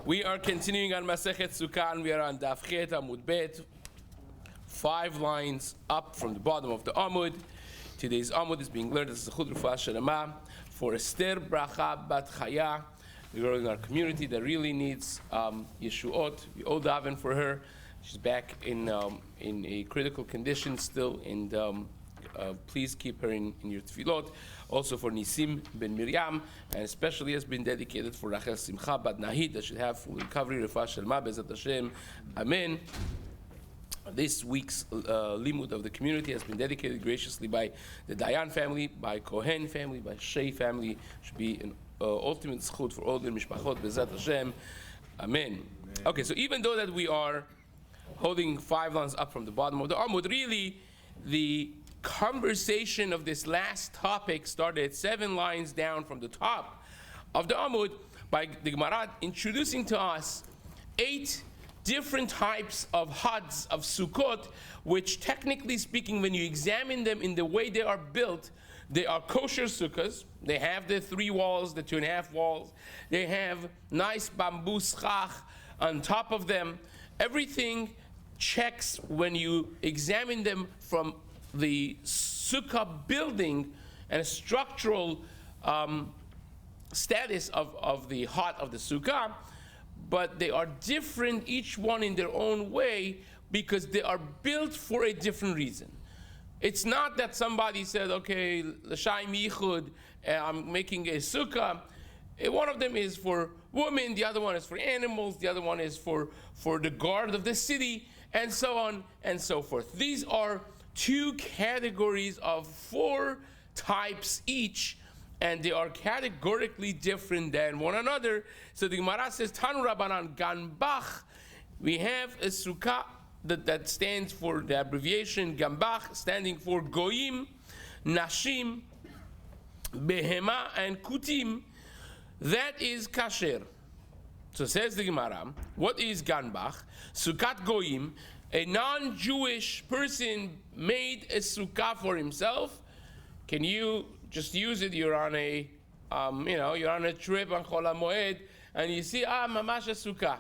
We are continuing on Masechet Succah, and we are on Daf Chet Amud Bet, 5 lines up from the bottom of the Amud. Today's Amud is being learned as a Chud Rufah Shalama for Esther Bracha Bat Chaya, the girl in our community that really needs Yeshuot. We all daven for her. She's back in a critical condition still, and please keep her in your tefillot. Also for Nisim ben Miriam, and especially has been dedicated for Rachel Simcha Bat Nahid, that should have full recovery. Refuah Shelma Bezat Hashem. Amen. This week's limud of the community has been dedicated graciously by the Dayan family, by Kohen family, by Shei family. Should be an ultimate zchut for all the mishpachot Bezat Hashem. Amen. Okay, so even though that we are holding 5 lines up from the bottom of the Amud, really the conversation of this last topic started 7 lines down from the top of the Amud by the Gemara introducing to us 8 different types of huds of Sukkot, which technically speaking, when you examine them in the way they are built, they are kosher sukkahs. They have the 3 walls, the 2.5 walls. They have nice bamboo schach on top of them. Everything checks when you examine them from the sukkah building and structural status of the hut of the sukkah, but they are different, each one in their own way, because they are built for a different reason. It's not that somebody said, okay, l'shaim yichud, I'm making a sukkah. One of them is for women, the other one is for animals, the other one is for the guard of the city, and so on and so forth. These are 2 categories of 4 types each, and they are categorically different than one another. So the Gemara says, Tanu Rabbanan Ganbach. We have a sukkah that stands for the abbreviation Ganbach, standing for Goyim, Nashim, Behema, and Kutim. That is kasher. So says the Gemara, what is Ganbach? Sukkat Goyim. A non-Jewish person made a sukkah for himself. Can you just use it? You're on a, you're on a trip on Chol HaMoed, and you see, mamash a sukkah,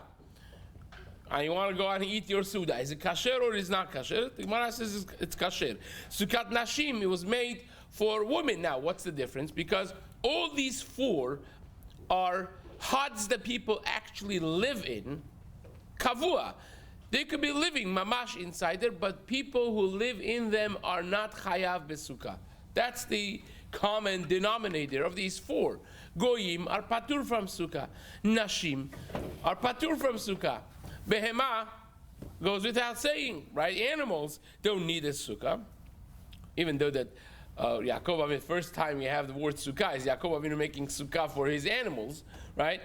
and you want to go out and eat your suda. Is it kasher or is it not kasher? The Gemara says it's kasher. Sukkat Nashim, it was made for women. Now, what's the difference? Because all these 4 are huts that people actually live in, kavua. They could be living mamash inside there, but people who live in them are not chayav besukah. That's the common denominator of these 4. Goyim are patur from sukkah. Nashim are patur from sukkah. Behema goes without saying, right? Animals don't need a sukkah. Even though that Yaakov Avinu, first time we have the word sukkah, is Yaakov Avinu making sukkah for his animals, right?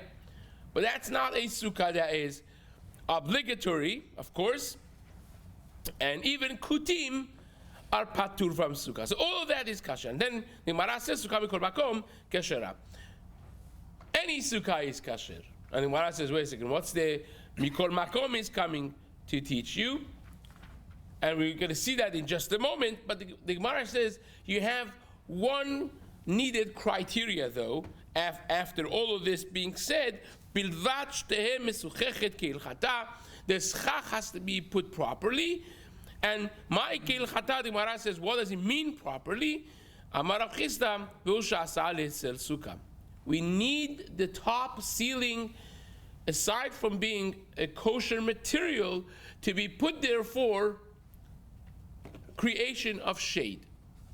But that's not a sukkah that is obligatory, of course, and even kutim are patur from sukkah. So all of that is kasher. And then the Gemara says, sukkah mikol makom kashera. Any sukkah is kasher. And the Gemara says, wait a second, what's the mikol makom is coming to teach you? And we're going to see that in just a moment. But the Gemara says you have one needed criteria, though, after all of this being said. The schach has to be put properly. And my keilchata, the Gemara says, what does it mean properly? We need the top ceiling, aside from being a kosher material, to be put there for creation of shade.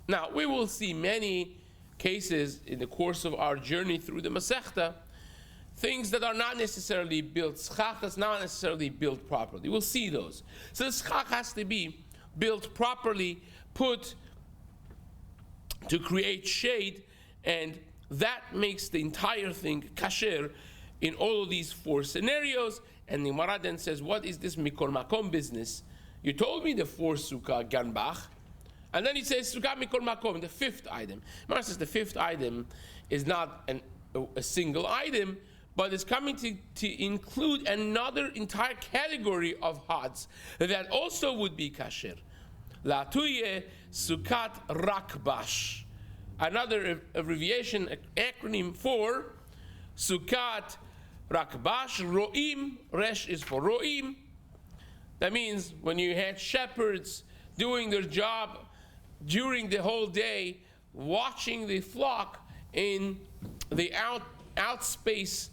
Now, we will see many cases in the course of our journey through the Masechta, things that are not necessarily built, schach is not necessarily built properly. We'll see those. So the schach has to be built properly, put to create shade, and that makes the entire thing kasher in all of these 4 scenarios. And the Gemara then says, what is this mikol makom business? You told me the 4 sukkah ganbach, and then he says sukkah mikol makom, the 5th item. Gemara says the 5th item is not a single item, but it's coming to include another entire category of huts that also would be kasher. La'tuye sukat rakbash. Another abbreviation, acronym for sukat Rakbash, ro'im, resh is for ro'im. That means when you had shepherds doing their job during the whole day, watching the flock in the out space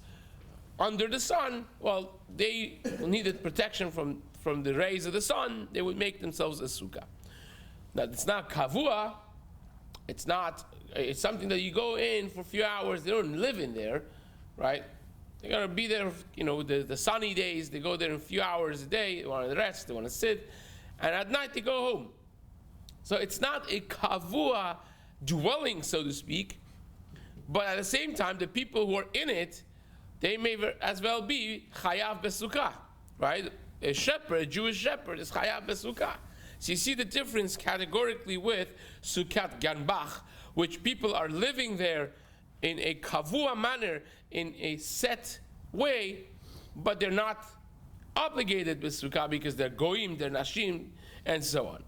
under the sun, well, they needed protection from the rays of the sun. They would make themselves a sukkah. Now, it's not kavua. It's something that you go in for a few hours. They don't live in there, right? They're going to be there, the sunny days. They go there in a few hours a day. They want to rest. They want to sit. And at night, they go home. So it's not a kavua dwelling, so to speak. But at the same time, the people who are in it, they may as well be chayav besukkah, right? A shepherd, a Jewish shepherd, is chayav besukkah. So you see the difference categorically with Sukkot Ganbach, which people are living there in a kavua manner, in a set way, but they're not obligated with Sukkah because they're goyim, they're nashim, and so on.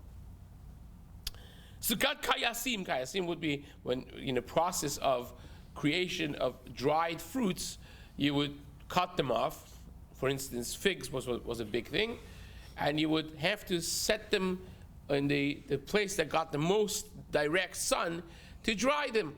Sukkot Kayasim would be when in the process of creation of dried fruits, you would cut them off. For instance, figs was a big thing, and you would have to set them in the place that got the most direct sun to dry them,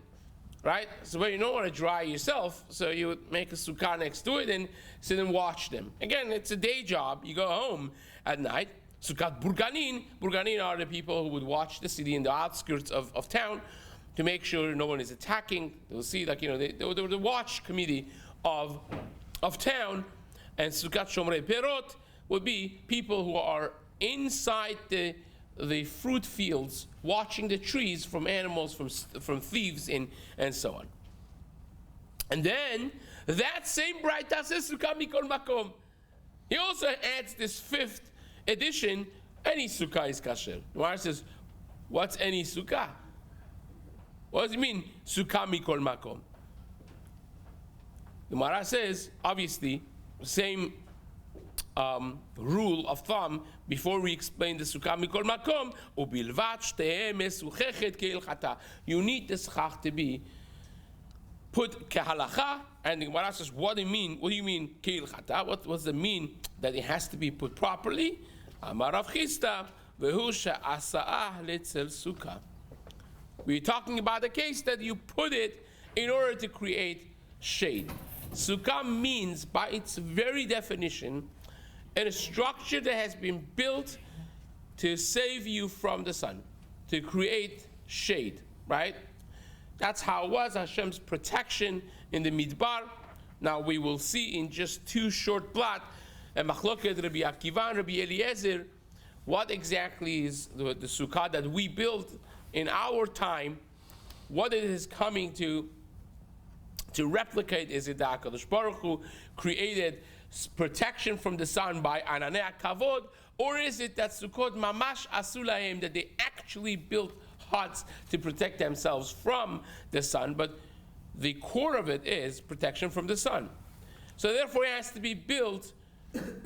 right? So when you don't want to dry yourself, so you would make a sukkah next to it and sit and watch them. Again, it's a day job. You go home at night. Sukkot Burganin are the people who would watch the city in the outskirts of town to make sure no one is attacking. They'll see, they were the watch committee of town. And Sukkot Shomrei Perot would be people who are inside the fruit fields, watching the trees from animals, from thieves, and so on. And then that same Braita says Sukkah Mikol Makom. He also adds this fifth addition: any sukkah is kasher. The Gemara says, "What's any sukkah? What does it mean, Sukkah Mikol Makom?" The Gemara says, obviously, same rule of thumb before we explain the Sukkah Mikol Makom, ubilvat shteheh mesuchechet keilchata. You need the schach to be put kehalacha, and the Gemara says, what do you mean? What do you mean keilchata? What's the mean that it has to be put properly? Amar Rav Chisda vehu she'asa'ah letzel sukkah. We're talking about the case that you put it in order to create shade. Sukkah means, by its very definition, a structure that has been built to save you from the sun, to create shade, right? That's how it was, Hashem's protection in the Midbar. Now we will see in just two short blot, and Machloket Rabbi Akiva and Rabbi Eliezer, what exactly is the Sukkah that we built in our time, what it is coming to replicate. Is it that HaKadosh Baruch Hu created protection from the sun by Ananei Kavod, or is it that Sukkot Mamash Asulaim, that they actually built huts to protect themselves from the sun, but the core of it is protection from the sun. So therefore it has to be built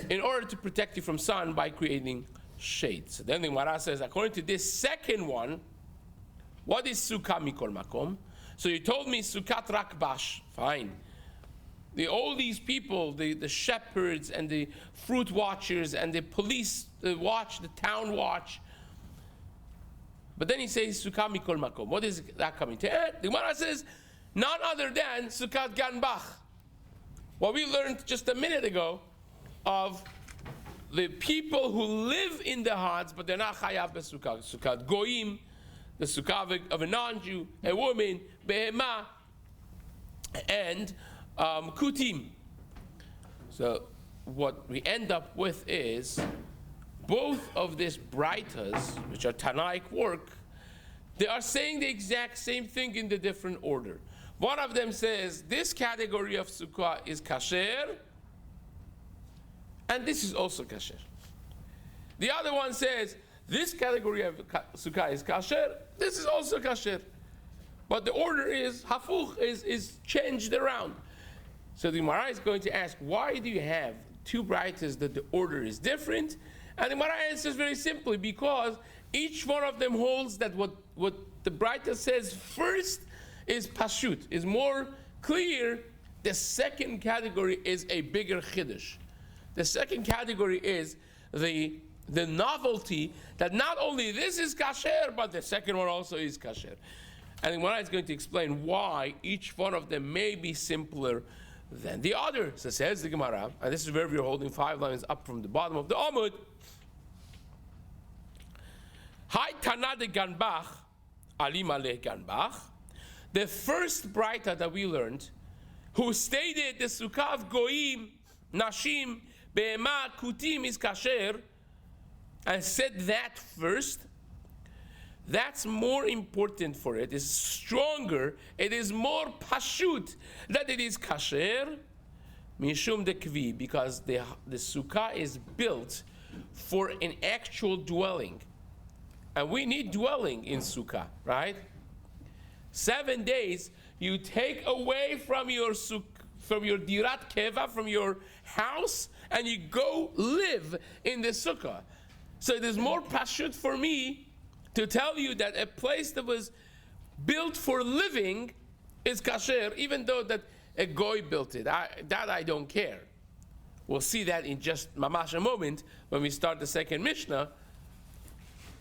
in order to protect you from sun by creating shade. So then the Gemara says, according to this second one, what is Sukkah Mikol Makom? So you told me Sukkot Rakbash, fine. All these people, the shepherds and the fruit watchers and the police watch, the town watch. But then he says Sukkah Mikol Makom. What is that coming to? The Gemara says none other than Sukkot Ganbach. What we learned just a minute ago of the people who live in the huts, but they're not chayav besukkah. Sukkot Goyim, the sukkah of a non-Jew, a woman, behema, and kutim. So what we end up with is both of these braitas, which are Tanaic work, they are saying the exact same thing in the different order. One of them says this category of sukkah is kasher, and this is also kasher. The other one says this category of sukkah is kasher, this is also kasher. But the order is hafuch, is changed around. So the Gemara is going to ask, why do you have two braitas that the order is different? And the Gemara answers very simply, because each one of them holds that what the braita says first is pashut, is more clear The second category is a bigger chiddush. The second category is the novelty that not only this is kasher, but the second one also is kasher. And one is going to explain why each one of them may be simpler than the other. So says the Gemara, and this is where we're holding 5 lines up from the bottom of the Amud. Hai Tana de Ganbach, Ali Maleh Ganbach. The first Braita that we learned, who stated the Sukkah of Goyim, Nashim, Be'ema, Kutim is kasher, and said that first, that's more important for it. It's stronger. It is more pashut that it is kasher, mishum dekvi, because the sukkah is built for an actual dwelling. And we need dwelling in sukkah, right? 7 days, you take away from your dirat keva, from your house, and you go live in the sukkah. So it is more pashut for me to tell you that a place that was built for living is kasher, even though that a goy built it. That I don't care. We'll see that in just mamash a moment when we start the second Mishnah.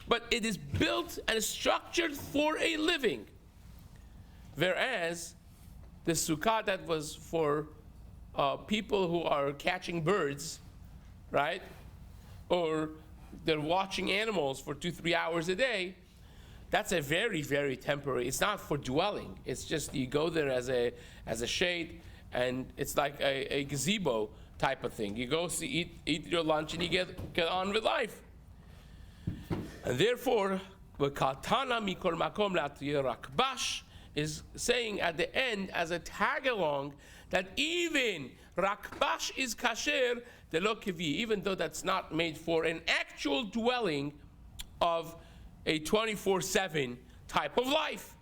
But it is built and structured for a living. Whereas the sukkah that was for people who are catching birds, right? Or they're watching animals for 2-3 hours a day, that's a very, very temporary. It's not for dwelling. It's just you go there as a shade, and it's like a gazebo type of thing. You go eat your lunch and you get on with life. And therefore, Katana mikol makom rakbash is saying at the end as a tag along that even rakbash is kasher the lo kivi, even though that's not made for an actual dwelling of a 24/7 type of life.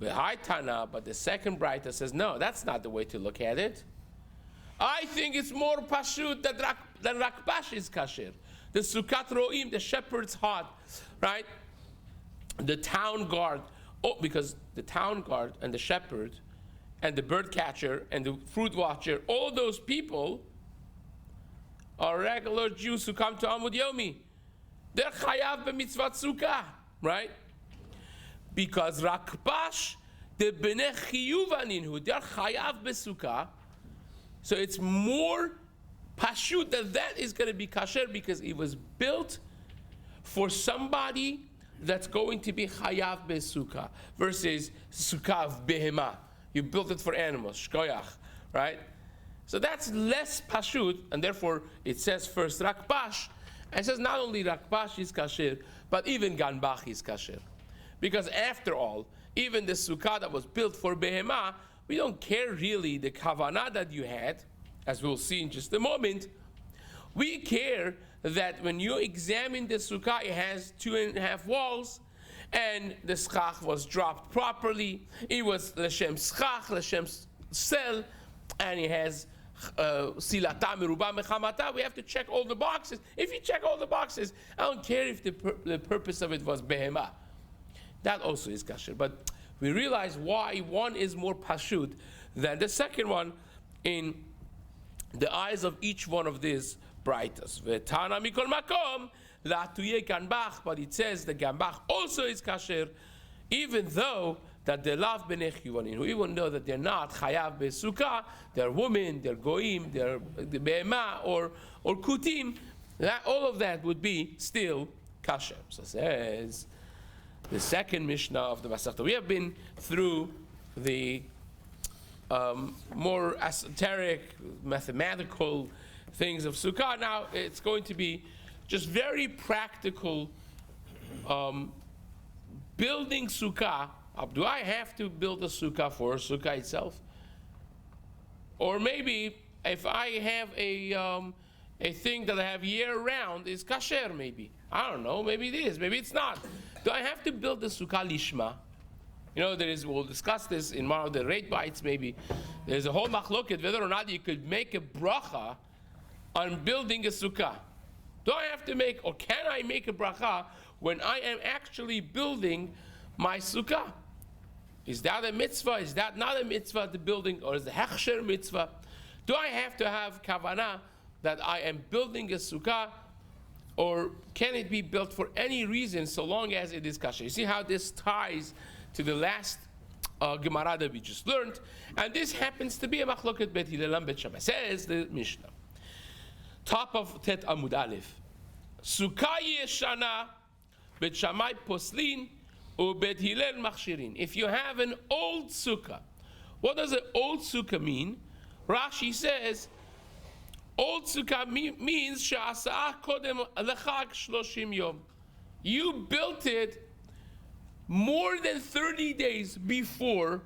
The high Tana, but the second Braita says no, that's not the way to look at it. I think it's more pashut than rakbash is kasher. The Sukkot Ro'im, the shepherd's hut, right? The town guard, because the town guard and the shepherd and the bird catcher and the fruit watcher, all those people are regular Jews who come to Amud Yomi. They're chayav b'mitzvat sukkah, right? Because rakbash, the b'nei chiyuv aninhu, they're chayav b'sukkah. So it's more pashut that is going to be kasher because it was built for somebody that's going to be chayav b'sukkah versus sukkah of behema. You built it for animals, shkoyach, right? So that's less pashut, and therefore it says first rakbash, and it says not only rakbash is kasher, but even ganbach is kasher. Because after all, even the sukkah that was built for behema, we don't care really the kavanah that you had, as we'll see in just a moment. We care that when you examine the sukkah, it has 2.5 walls, and the schach was dropped properly. It was l'shem schach, l'shem sel, and it has silata meruba mechamata. We have to check all the boxes. If you check all the boxes, I don't care if the purpose of it was behema. That also is kasher. But we realize why one is more pashut than the second one in the eyes of each one of these braitas. V'tana mikol makom la'tuye ganbach, but it says the ganbach also is kasher, even though that they love b'nei chiyuvanin, even though that they're not chayav b'sukkah, they're women, they're goyim, they're be'ema or kutim, that all of that would be still kasher. So says the second Mishnah of the Masechet. We have been through the more esoteric, mathematical things of Sukkah. Now it's going to be just very practical building Sukkah. Do I have to build a Sukkah for a Sukkah itself? Or maybe if I have a thing that I have year-round, is kasher maybe. I don't know, maybe it is, maybe it's not. Do I have to build the Sukkah lishma? You know, we'll discuss this in one of the rate bites maybe. There's a whole machloket whether or not you could make a bracha on building a Sukkah. Do I have to make, or can I make a bracha when I am actually building my Sukkah? Is that a mitzvah? Is that not a mitzvah, the building? Or is the hechsher mitzvah? Do I have to have kavanah that I am building a sukkah? Or can it be built for any reason so long as it is kosher? You see how this ties to the last Gemara that we just learned? And this happens to be a machloket bet Hillel and bet Shammai. Says the Mishnah. Top of Tet Amud Aleph. Sukkah yeshana bet Shammai poslin u bet Hillel machshirin. If you have an old sukkah, what does an old sukkah mean? Rashi says, old sukkah means she'asa'ah kodem lechag 30 yom. You built it more than 30 days before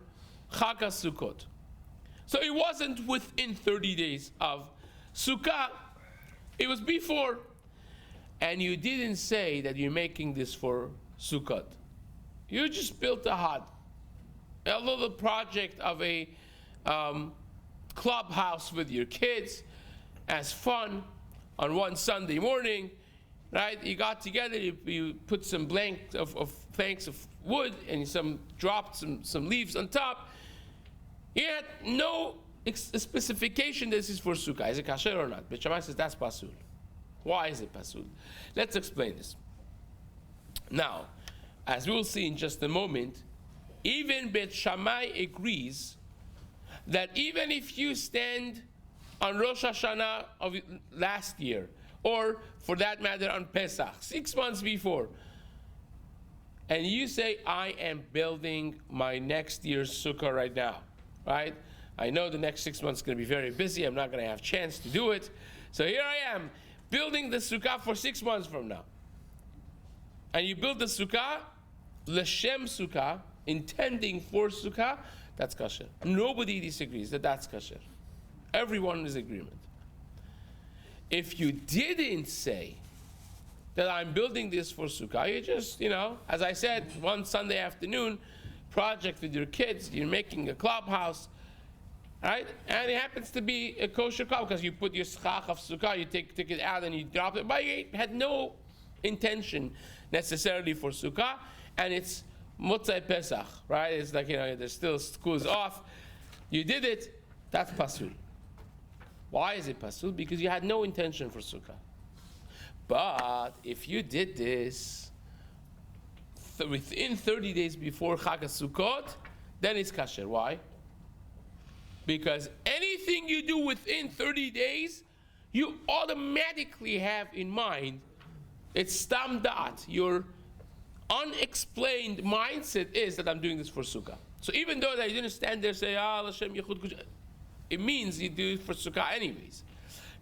Chag HaSukkot. So it wasn't within 30 days of Sukkah, it was before. And you didn't say that you're making this for Sukkot. You just built a little project of a clubhouse with your kids as fun on one Sunday morning, right? You got together, you put some planks of wood and dropped some leaves on top. You had no specification this is for Sukkah. Is it kasher or not? But Shammai says that's pasul. Why is it pasul? Let's explain this. Now, as we'll see in just a moment, even Bet Shammai agrees that even if you stand on Rosh Hashanah of last year, or for that matter on Pesach, 6 months before, and you say, I am building my next year's sukkah right now, right? I know the next 6 months is going to be very busy. I'm not going to have a chance to do it. So here I am, building the sukkah for 6 months from now. And you build the sukkah, l'shem sukkah, intending for sukkah, that's kasher. Nobody disagrees that that's kasher. Everyone is in agreement. If you didn't say that I'm building this for sukkah, you just, as I said, one Sunday afternoon, project with your kids, you're making a clubhouse, right? And it happens to be a kosher club because you put your schach of sukkah, you take it out and you drop it, but you had no intention necessarily for sukkah, and it's Motzei Pesach, right? It's like, there's still school's off. You did it, that's pasul. Why is it pasul? Because you had no intention for sukkah. But if you did this within 30 days before Chag HaSukkot, then it's kasher. Why? Because anything you do within 30 days, you automatically have in mind, it's stam da'at. Your unexplained mindset is that I'm doing this for sukkah. So even though that you didn't stand there and say, Lashem Yechud Kush, it means you do it for sukkah anyways.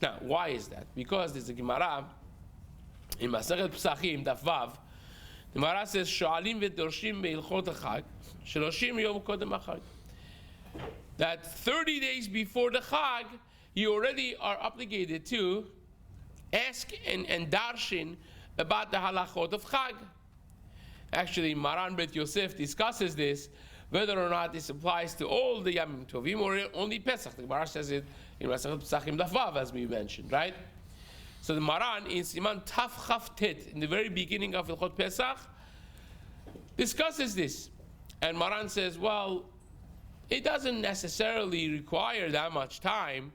Now, why is that? Because there's a Gemara in Masechet Pesachim, Daf Vav. The Gemara says, Shoalim v'dorshim be'ilchot ha'chag, 30 yom kodem ha'chag. That 30 days before the Chag, you already are obligated to ask and darshin about the halachot of Chag. Actually, Maran Bet Yosef discusses this, whether or not this applies to all the Yamim Tovim or only Pesach. The Gemara says it in Masechet Pesachim Daf Vav, as we mentioned, right? So the Maran in Siman Taf Chaf Tet, in the very beginning of Hilchot Pesach, discusses this. And Maran says, well, it doesn't necessarily require that much time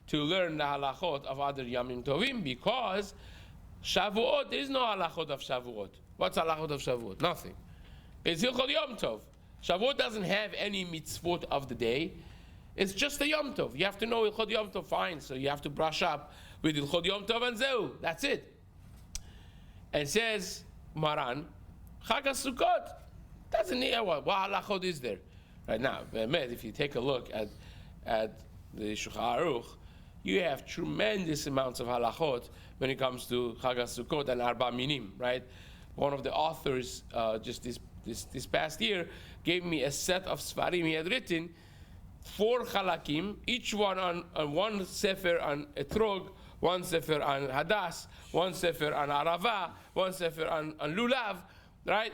to learn the halachot of other Yamim Tovim, because Shavuot, there is no halachot of Shavuot. What's halachot of Shavuot? Nothing. It's Hilchot Yom Tov. Shavuot doesn't have any mitzvot of the day. It's just a Yom Tov. You have to know Hilchot Yom Tov, fine. So you have to brush up with Hilchot Yom Tov and Zeu. That's it. And says Maran, Chag HaSukkot doesn't need what halachot is there. Right now, if you take a look at the Shulchan Aruch, you have tremendous amounts of halachot when it comes to Chag HaSukkot and Arba Minim, right? One of the authors just this past year gave me a set of Sfarim he had written, 4 chalakim, each one on one sefer on Etrog, one sefer on Hadas, one sefer on Arava, one sefer on Lulav, right?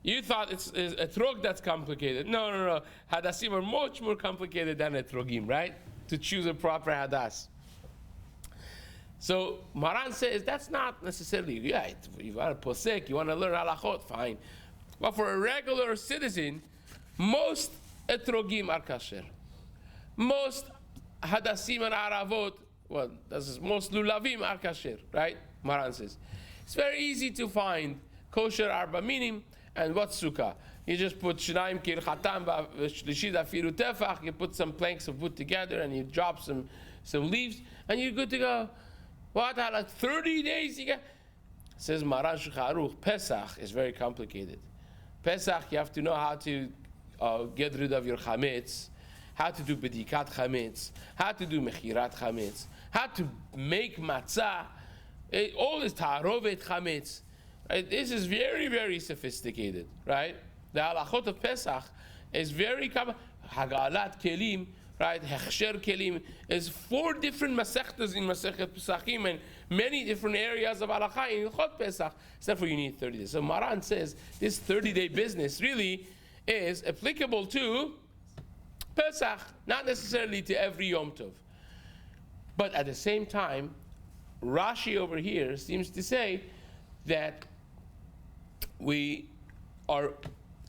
You thought it's Etrog that's complicated. No. Hadasim are much more complicated than Etrogim, right? To choose a proper Hadas. So Maran says that's not necessarily right. You want to posek, you want to learn halachot, fine. But for a regular citizen, Most etrogim are kasher. Most hadassim and aravot, well, this is most lulavim are kasher, right? Maran says. It's very easy to find kosher arba minim and what's sukkah. You just put shnaim kir chatam shlishid afiru tefach. You put some planks of wood together and you drop some leaves and you're good to go. What? Like 30 days you get? Says Maran Shulchan Aruch, Pesach is very complicated. Pesach, you have to know how to get rid of your chametz, how to do bedikat chametz, how to do mechirat chametz, how to make matzah. All is tarovet chametz. Right? This is very, very sophisticated, right? The halachot of Pesach is very common. Hagalat kelim, right? Hechsher kelim is 4 different masechtas in Masechet Pesachim and many different areas of halakha in Hilchot Pesach. Except for you need 30 days. So Maran says this 30-day business really is applicable to Pesach, not necessarily to every Yom Tov. But at the same time, Rashi over here seems to say that we are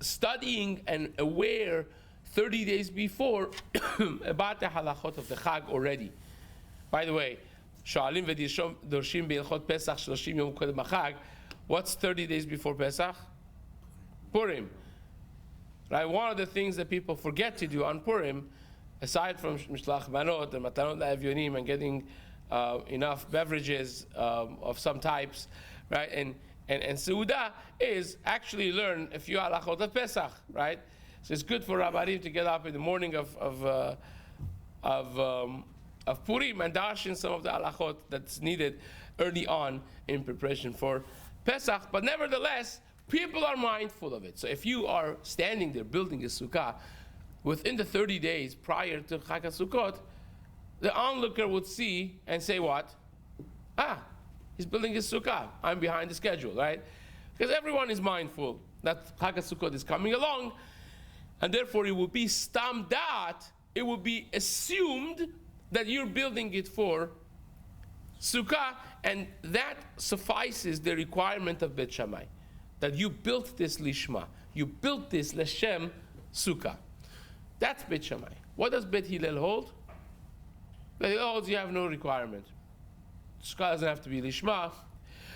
studying and aware 30 days before about the halachot of the Chag already. By the way, Sha'alim v'dorshim be'ilchot Pesach 30 yom kodem ha'Chag. What's 30 days before Pesach? Purim. Right? One of the things that people forget to do on Purim, aside from Mishlach Manot and Matanot La'Evyonim and getting enough beverages of some types, right? And Seudah is actually learn a few halachot of Pesach, right? So it's good for Rabbanim to get up in the morning of Purim and darshan some of the halachot that's needed early on in preparation for Pesach. But nevertheless, people are mindful of it. So if you are standing there building a sukkah within the 30 days prior to Chag HaSukkot, the onlooker would see and say what? He's building his sukkah. I'm behind the schedule, right? Because everyone is mindful that Chag HaSukkot is coming along, and therefore it will be stam dat, it will be assumed that you're building it for sukkah, and that suffices the requirement of Bet Shammai, that you built this lishma, you built this leshem sukkah. That's Bet Shammai. What does Bet Hillel hold? Bet Hillel holds you have no requirement. Sukkah doesn't have to be lishma.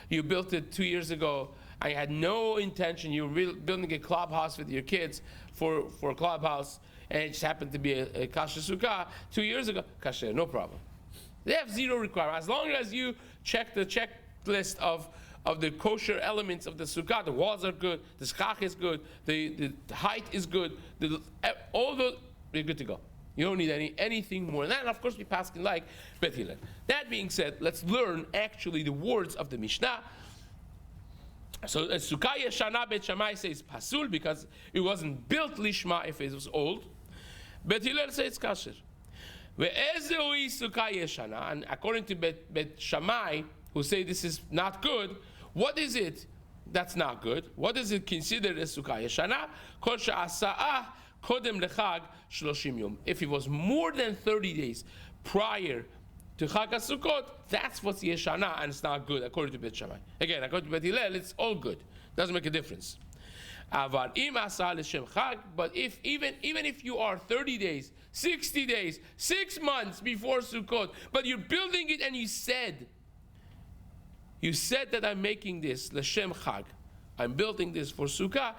You built it 2 years ago. I had no intention. You were building a clubhouse with your kids for a clubhouse, and it just happened to be a kasher sukkah 2 years ago. Kasher, no problem. They have zero requirement. As long as you check the checklist of the kosher elements of the sukkah, the walls are good, the schach is good, the height is good, all those, you're good to go. You don't need anything more than that. And of course, we pass in like Bet Hillel. That being said, let's learn actually the words of the Mishnah. So Sukkah Yeshana Bet Shammai says pasul because it wasn't built lishma if it was old. Bet Hillel says kasher. Ve'ezehui Sukkah Yeshana, and according to Bet Shammai, who say this is not good, what is it that's not good? What is it considered as Sukkah Yeshana? Kol she'asa'ah kodem lechag 30 yom. If it was more than 30 days prior to Chag HaSukkot, that's what's Yeshana, and it's not good, according to Bet Shammai. Again, according to Bet Hillel, it's all good. Doesn't make a difference. Avar im asa l'shem Chag, but if even if you are 30 days, 60 days, 6 months before Sukkot, but you're building it and you said that I'm making this l'shem Chag, I'm building this for Sukkah,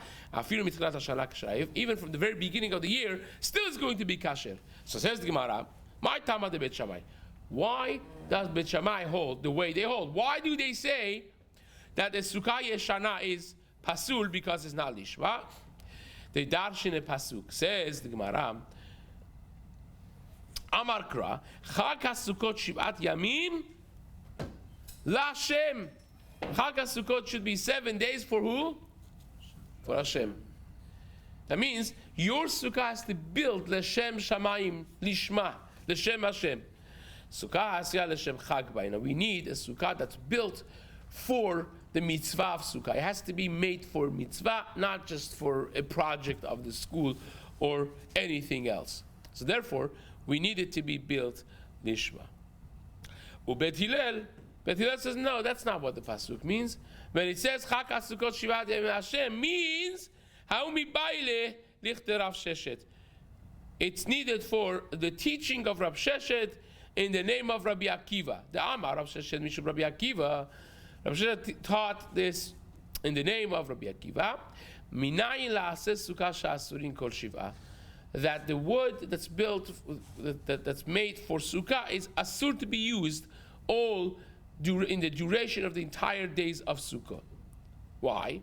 even from the very beginning of the year, still it's going to be kasher. So says the Gemara, my Tama de Bet Shammai. Why does Bet Shammai hold the way they hold? Why do they say that the Sukkah Yeshana is pasul because it's not lishma? They darshin a pasuk. Says the Gemara, Amar Kra, Chag HaSukkot Shivat Yamim LaShem. Chag HaSukkot should be 7 days for who? For Hashem. That means your sukkah has to build l'shem shamayim, lishma, l'shem Hashem. Sukkah hasya l'shem chag bayna. We need a sukkah that's built for the mitzvah of sukkah. It has to be made for mitzvah, not just for a project of the school or anything else. So therefore, we need it to be built lishma. Ubet Hillel says, no, that's not what the pasuk means. When it says Chag HaSukkot Shivat Yamim Hashem, means Ha'umi Baile lichte Rav Sheshet. It's needed for the teaching of Rav Sheshet in the name of Rabbi Akiva. The Amar Rav Sheshet Mishum Rabbi Akiva. Rav Sheshet taught this in the name of Rabbi Akiva. Minayin la'aseh sukkah sha'asurin kol shiva. That the wood that's built, that's made for sukkah is asur to be used all in the duration of the entire days of sukkah. Why?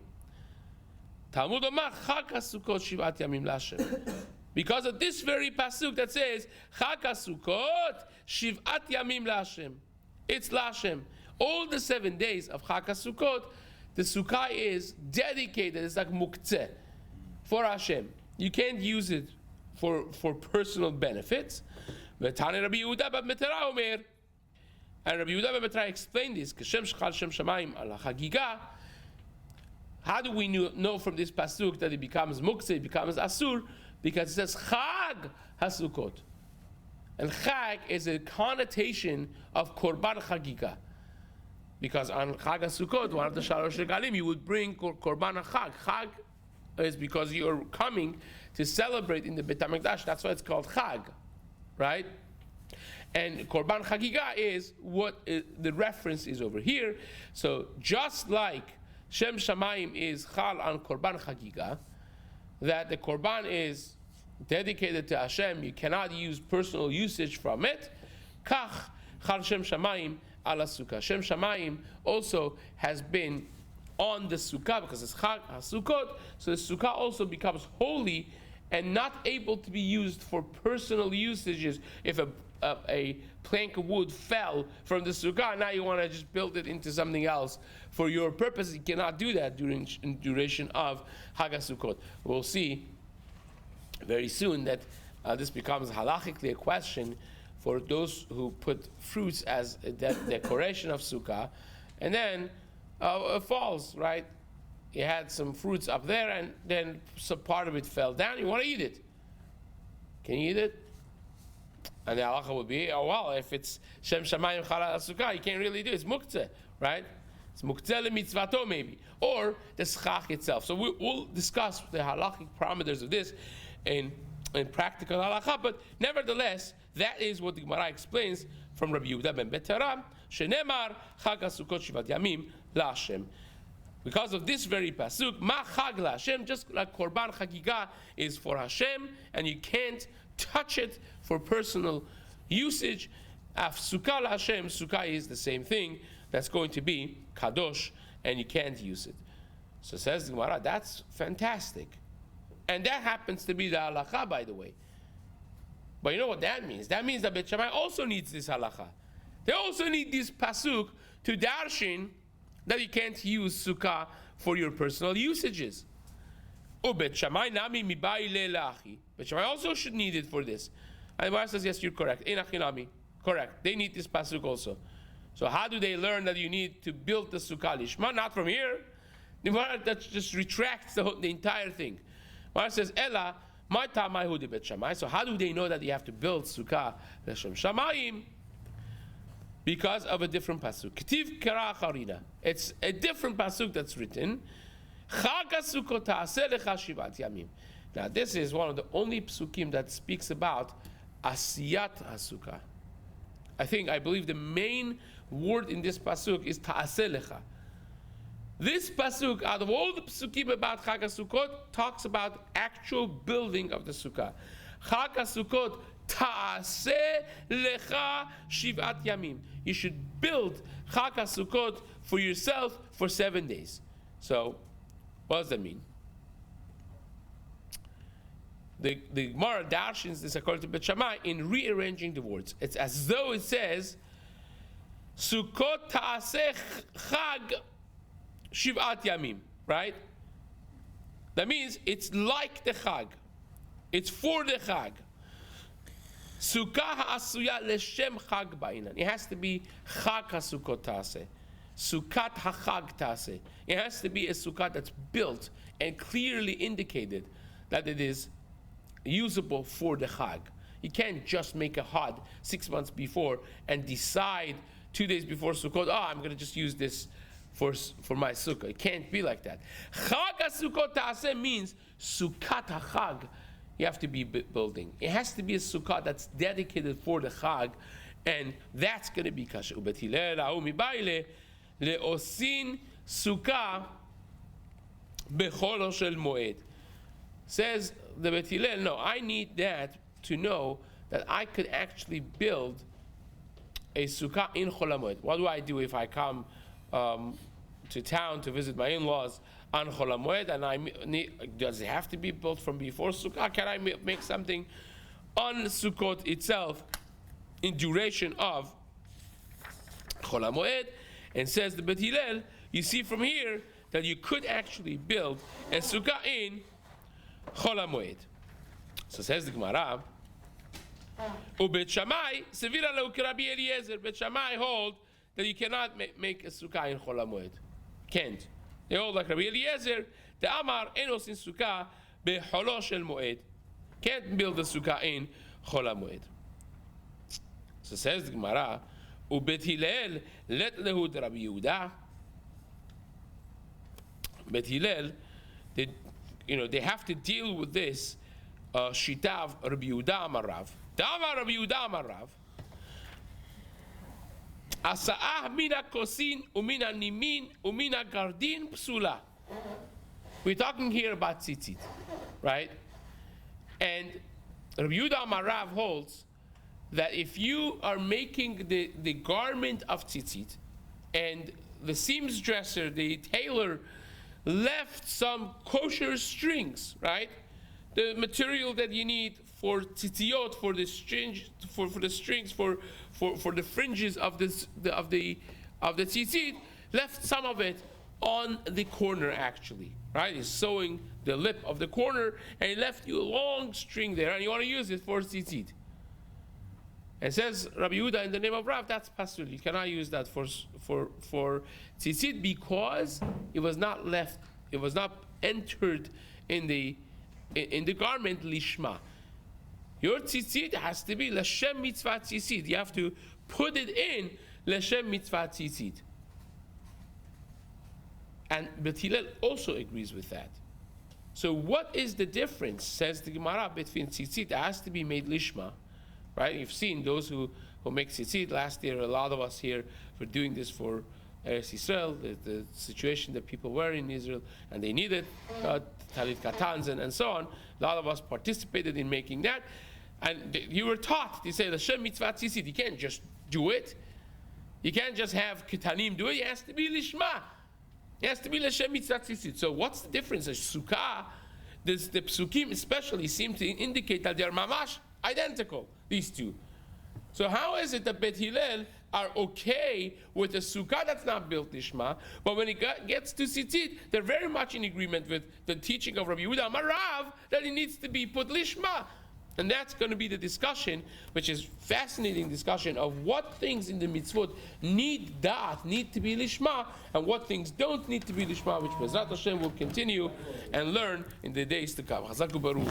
Talmud Omar Chag HaSukkot Shivat Yamim Lashem. Because of this very pasuk that says Chag HaSukkot Shivat Yamim Lashem. It's Lashem. All the 7 days of Chag HaSukkot, the sukkah is dedicated. It's like muktzeh for Hashem. You can't use it for personal benefits. And Rabbi Yehuda ben Betera explained this. How do we know from this pasuk that it becomes muktzeh, it becomes asur? Because it says Chag HaSukkot. And Chag is a connotation of Korban Chagiga. Because on Chag HaSukkot, one of the Shalosh Regalim, you would bring Korban HaChag. Chag is because you're coming to celebrate in the Beit HaMikdash. That's why it's called Chag, right? And Korban Chagiga is what the reference is over here. So just like Shem Shamayim is Chal on Korban Chagiga, that the Korban is dedicated to Hashem, you cannot use personal usage from it. Kach Chal Shem Shamayim ala Sukkah. Shem Shamayim also has been on the Sukkah because it's Chag HaSukkot, so the Sukkah also becomes holy and not able to be used for personal usages. If a plank of wood fell from the Sukkah, now you want to just build it into something else for your purpose. You cannot do that during duration of Chag HaSukkot. We'll see very soon that this becomes halachically a question for those who put fruits as a decoration of Sukkah, and then it falls, right? You had some fruits up there, and then some part of it fell down. You want to eat it. Can you eat it? And the halacha would be, oh well, if it's Shem Shamayim Chala Sukkah, you can't really do it. It's muktzeh, right? It's muktzeh mitzvato maybe, or the schach itself. So we'll discuss the halachic parameters of this in practical halacha, but nevertheless, that is what the Gemara explains from Rabbi Yehuda ben Betera, shenemar Chag HaSukkot Shivat Yamim LaHashem. Because of this very pasuk, ma Chag LaHashem, just like Korban Chagiga is for Hashem, and you can't touch it for personal usage. Af Sukkah LaHashem, Sukkah is the same thing. That's going to be Kadosh, and you can't use it. So says the Gemara, that's fantastic. And that happens to be the halacha, by the way. But you know what that means? That means that Beit Shammai also needs this halacha. They also need this pasuk to darshin that you can't use sukkah for your personal usages. Beit Shammai nami mibai le'achi. Beit Shammai also should need it for this. And the Gemara says, yes, you're correct. Enachinami. Correct. They need this pasuk also. So how do they learn that you need to build the sukkah lishma? Not from here. The Gemara that just retracts the entire thing. Gemara says, Ella, my tamai hu de Beit Shammai. So how do they know that you have to build sukkah l'shem shamayim? Because of a different pasuk. K'tiv kara charina. It's a different pasuk that's written. Chag HaSukkot ta'aseh lecha shivat yamim. Now this is one of the only psukim that speaks about asiyat HaSukkah. I believe the main word in this pasuk is ta'aseh lecha. This pasuk, out of all the psukim about Chag HaSukkot, talks about actual building of the sukkah. Chag HaSukkot ta'aseh lecha shivat yamim. You should build Chag HaSukkot for yourself for 7 days. So, what does that mean? The Gemara darshins this according to Beit Shammai in rearranging the words. It's as though it says, Sukkot ta'aseh chag shivat yamim, right? That means it's like the chag. It's for the chag. Sukkah ha'asuya leshem chag ba'inan. It has to be chag ha'sukkot ta'aseh. Sukkat ha'chag ta'aseh. It has to be a sukkah that's built and clearly indicated that it is usable for the chag. You can't just make a hod 6 months before and decide 2 days before Sukkot, I'm going to just use this for my sukkah. It can't be like that. Chag HaSukkot Ta'aseh means Sukkat HaChag. You have to be building. It has to be a sukkah that's dedicated for the Chag, and that's going to be kasher. Ubet Hillel ha'u mibayle le'osin sukkah becholo shel moed. Says the Bet Hillel, no, I need that to know that I could actually build a sukkah in Chol HaMoed. What do I do if I come to town to visit my in-laws on Chol HaMoed, and does it have to be built from before Sukkah? Can I make something on Sukkot itself in duration of Chol HaMoed? And says the Bet Hillel, you see from here that you could actually build a Sukkah in Chol HaMoed. So says the Gemara, Ubet Shammai sevira lehu k'Rabbi Eliezer. Bet Shammai hold that you cannot make a sukkah in Chol HaMoed. Can't. They hold like Rabbi Eliezer. The Amar enos in sukkah becholo shel moed. Can't build a sukkah in Chol HaMoed. So says the Gemara, Ubet Hillel let lehu de Rabbi Yehuda. Bet Hillel, they have to deal with this shita of Rabbi Yehuda Amar Rav. Damar Rabbi Yehuda Amar Rav. Asa'ah mina kosin umina nimin umina gardin psula. We're talking here about tzitzit, right? And Rabbi Yehuda Amar Rav holds that if you are making the garment of tzitzit, and the seamstress, the tailor, left some kosher strings, right? The material that you need for tzitziot, for the strings, for the strings, for the fringes of the tzitzit, left some of it on the corner actually, right? He's sewing the lip of the corner, and he left you a long string there, and you want to use it for tzitzit. And says Rabbi Yehuda in the name of Rav, that's pasul. You cannot use that for tzitzit because it was not left, it was not entered in the garment lishma. Your tzitzit has to be l'shem mitzvah tzitzit. You have to put it in l'shem mitzvah tzitzit. And Bet Hillel also agrees with that. So what is the difference, says the Gemara, between tzitzit? It has to be made lishma, right? You've seen those who make tzitzit. Last year, a lot of us here were doing this for Eretz Yisrael, the situation that people were in Israel, and they needed talit katans and so on. A lot of us participated in making that. And you were taught, they say, l'shem mitzvah tzitzit. You can't just do it. You can't just have ketanim do it. It has to be lishma. It has to be l'shem mitzvah tzitzit. So what's the difference? A sukkah, the psukim especially seem to indicate that they're mamash identical, these two. So how is it that Bet Hillel are okay with a sukkah that's not built lishma, but when it gets to tzitzit, they're very much in agreement with the teaching of Rabbi Yehuda Amar Rav that it needs to be put lishma? And that's going to be the discussion, which is fascinating discussion of what things in the mitzvot need to be lishma, and what things don't need to be lishma, which Bezrat Hashem will continue and learn in the days to come. Chazaku Baruch.